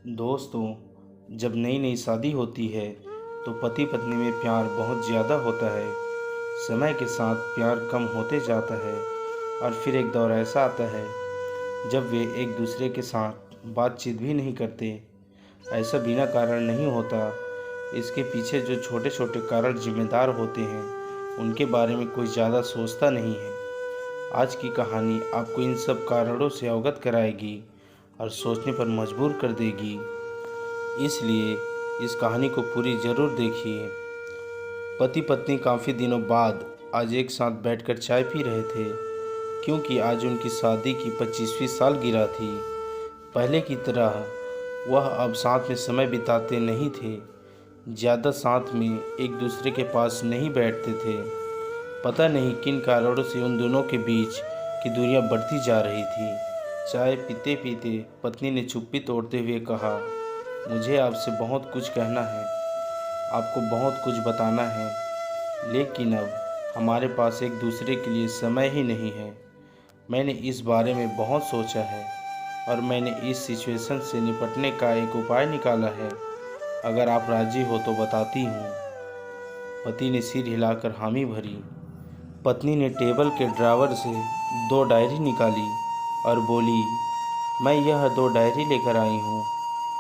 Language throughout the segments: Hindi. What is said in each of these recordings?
दोस्तों, जब नई नई शादी होती है तो पति पत्नी में प्यार बहुत ज़्यादा होता है। समय के साथ प्यार कम होते जाता है और फिर एक दौर ऐसा आता है जब वे एक दूसरे के साथ बातचीत भी नहीं करते। ऐसा बिना कारण नहीं होता। इसके पीछे जो छोटे छोटे कारण जिम्मेदार होते हैं उनके बारे में कोई ज़्यादा सोचता नहीं है। आज की कहानी आपको इन सब कारणों से अवगत कराएगी और सोचने पर मजबूर कर देगी। इसलिए इस कहानी को पूरी ज़रूर देखिए। पति पत्नी काफ़ी दिनों बाद आज एक साथ बैठकर चाय पी रहे थे, क्योंकि आज उनकी शादी की 25वीं सालगिरह थी। पहले की तरह वह अब साथ में समय बिताते नहीं थे, ज़्यादा साथ में एक दूसरे के पास नहीं बैठते थे। पता नहीं किन कारणों से उन दोनों के बीच की दूरियां बढ़ती जा रही थी। चाय पीते पीते पत्नी ने चुप्पी तोड़ते हुए कहा, मुझे आपसे बहुत कुछ कहना है, आपको बहुत कुछ बताना है, लेकिन अब हमारे पास एक दूसरे के लिए समय ही नहीं है। मैंने इस बारे में बहुत सोचा है और मैंने इस सिचुएशन से निपटने का एक उपाय निकाला है। अगर आप राजी हो तो बताती हूँ। पति ने सिर हिलाकर हामी भरी। पत्नी ने टेबल के ड्रावर से 2 डायरी निकाली और बोली, मैं यह 2 डायरी लेकर आई हूँ,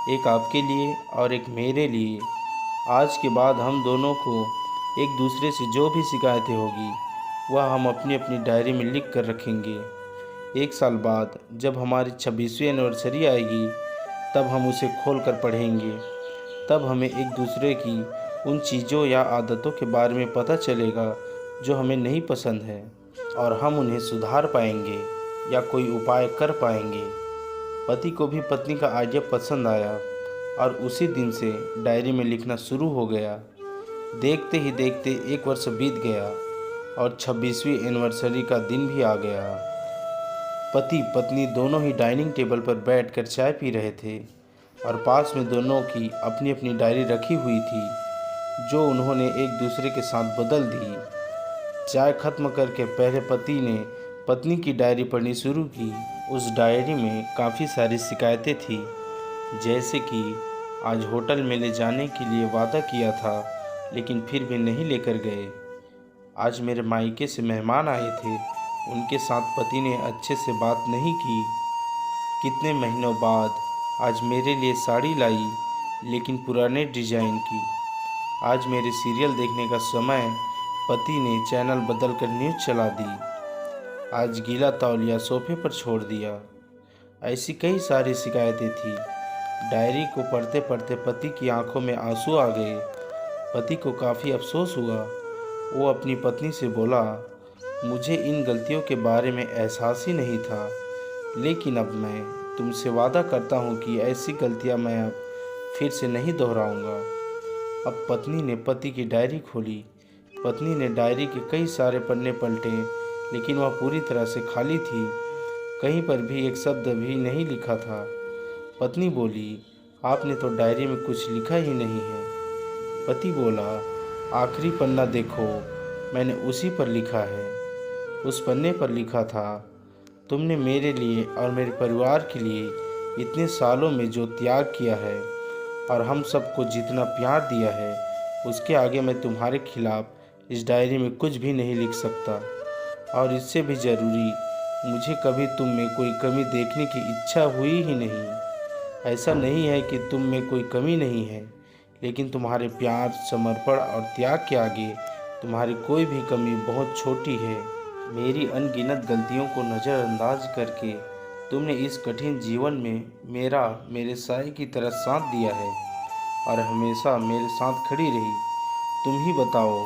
एक आपके लिए और एक मेरे लिए। आज के बाद हम दोनों को एक दूसरे से जो भी शिकायतें होगी वह हम अपनी अपनी डायरी में लिख कर रखेंगे। 1 साल बाद जब हमारी 26वीं एनिवर्सरी आएगी तब हम उसे खोल कर पढ़ेंगे। तब हमें एक दूसरे की उन चीज़ों या आदतों के बारे में पता चलेगा जो हमें नहीं पसंद है, और हम उन्हें सुधार पाएंगे या कोई उपाय कर पाएंगे। पति को भी पत्नी का आइडिया पसंद आया और उसी दिन से डायरी में लिखना शुरू हो गया। देखते ही देखते 1 वर्ष बीत गया और 26वीं एनिवर्सरी का दिन भी आ गया। पति पत्नी दोनों ही डाइनिंग टेबल पर बैठकर चाय पी रहे थे और पास में दोनों की अपनी अपनी डायरी रखी हुई थी, जो उन्होंने एक दूसरे के साथ बदल दी। चाय खत्म करके पहले पति ने पत्नी की डायरी पढ़नी शुरू की। उस डायरी में काफ़ी सारी शिकायतें थी, जैसे कि आज होटल में ले जाने के लिए वादा किया था लेकिन फिर भी नहीं लेकर गए। आज मेरे मायके से मेहमान आए थे, उनके साथ पति ने अच्छे से बात नहीं की। कितने महीनों बाद आज मेरे लिए साड़ी लाई, लेकिन पुराने डिजाइन की। आज मेरे सीरियल देखने का समय, पति ने चैनल बदलकर न्यूज़ चला दी। आज गीला तौलिया सोफे पर छोड़ दिया। ऐसी कई सारी शिकायतें थी। डायरी को पढ़ते पढ़ते पति की आंखों में आंसू आ गए। पति को काफ़ी अफसोस हुआ। वो अपनी पत्नी से बोला, मुझे इन गलतियों के बारे में एहसास ही नहीं था, लेकिन अब मैं तुमसे वादा करता हूँ कि ऐसी गलतियाँ मैं अब फिर से नहीं दोहराऊँगा। अब पत्नी ने पति की डायरी खोली। पत्नी ने डायरी के कई सारे पन्ने पलटे, लेकिन वह पूरी तरह से खाली थी। कहीं पर भी एक शब्द भी नहीं लिखा था। पत्नी बोली, आपने तो डायरी में कुछ लिखा ही नहीं है। पति बोला, आखिरी पन्ना देखो, मैंने उसी पर लिखा है। उस पन्ने पर लिखा था, तुमने मेरे लिए और मेरे परिवार के लिए इतने सालों में जो त्याग किया है और हम सबको जितना प्यार दिया है, उसके आगे मैं तुम्हारे खिलाफ इस डायरी में कुछ भी नहीं लिख सकता। और इससे भी ज़रूरी, मुझे कभी तुम में कोई कमी देखने की इच्छा हुई ही नहीं। ऐसा नहीं है कि तुम में कोई कमी नहीं है, लेकिन तुम्हारे प्यार, समर्पण और त्याग के आगे तुम्हारी कोई भी कमी बहुत छोटी है। मेरी अनगिनत गलतियों को नज़रअंदाज करके तुमने इस कठिन जीवन में मेरे साए की तरह साथ दिया है और हमेशा मेरे साथ खड़ी रही। तुम ही बताओ,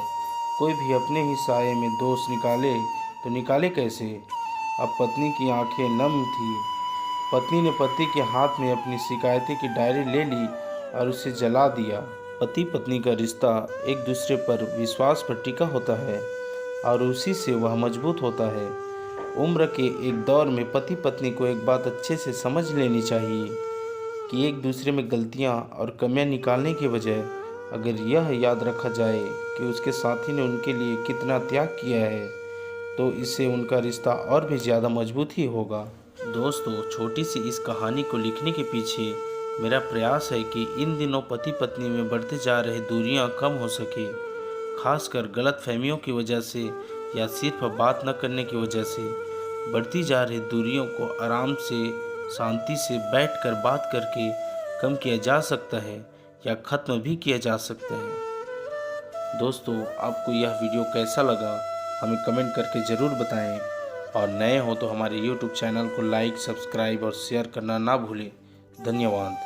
कोई भी अपने ही साए में दोष निकाले तो निकाले कैसे। अब पत्नी की आंखें नम थी। पत्नी ने पति के हाथ में अपनी शिकायतें की डायरी ले ली और उसे जला दिया। पति पत्नी का रिश्ता एक दूसरे पर विश्वास पर टिका होता है और उसी से वह मजबूत होता है। उम्र के एक दौर में पति पत्नी को एक बात अच्छे से समझ लेनी चाहिए कि एक दूसरे में गलतियां और कमियां निकालने के बजाय अगर यह याद रखा जाए कि उसके साथी ने उनके लिए कितना त्याग किया है, तो इससे उनका रिश्ता और भी ज़्यादा मजबूत ही होगा। दोस्तों, छोटी सी इस कहानी को लिखने के पीछे मेरा प्रयास है कि इन दिनों पति पत्नी में बढ़ते जा रहे दूरियां कम हो सके, खासकर गलत फहमियों की वजह से या सिर्फ बात न करने की वजह से। बढ़ती जा रही दूरियों को आराम से, शांति से बैठकर बात करके कम किया जा सकता है या ख़त्म भी किया जा सकता है। दोस्तों, आपको यह वीडियो कैसा लगा हमें कमेंट करके ज़रूर बताएं, और नए हो तो हमारे YouTube चैनल को लाइक, सब्सक्राइब और शेयर करना ना भूलें। धन्यवाद।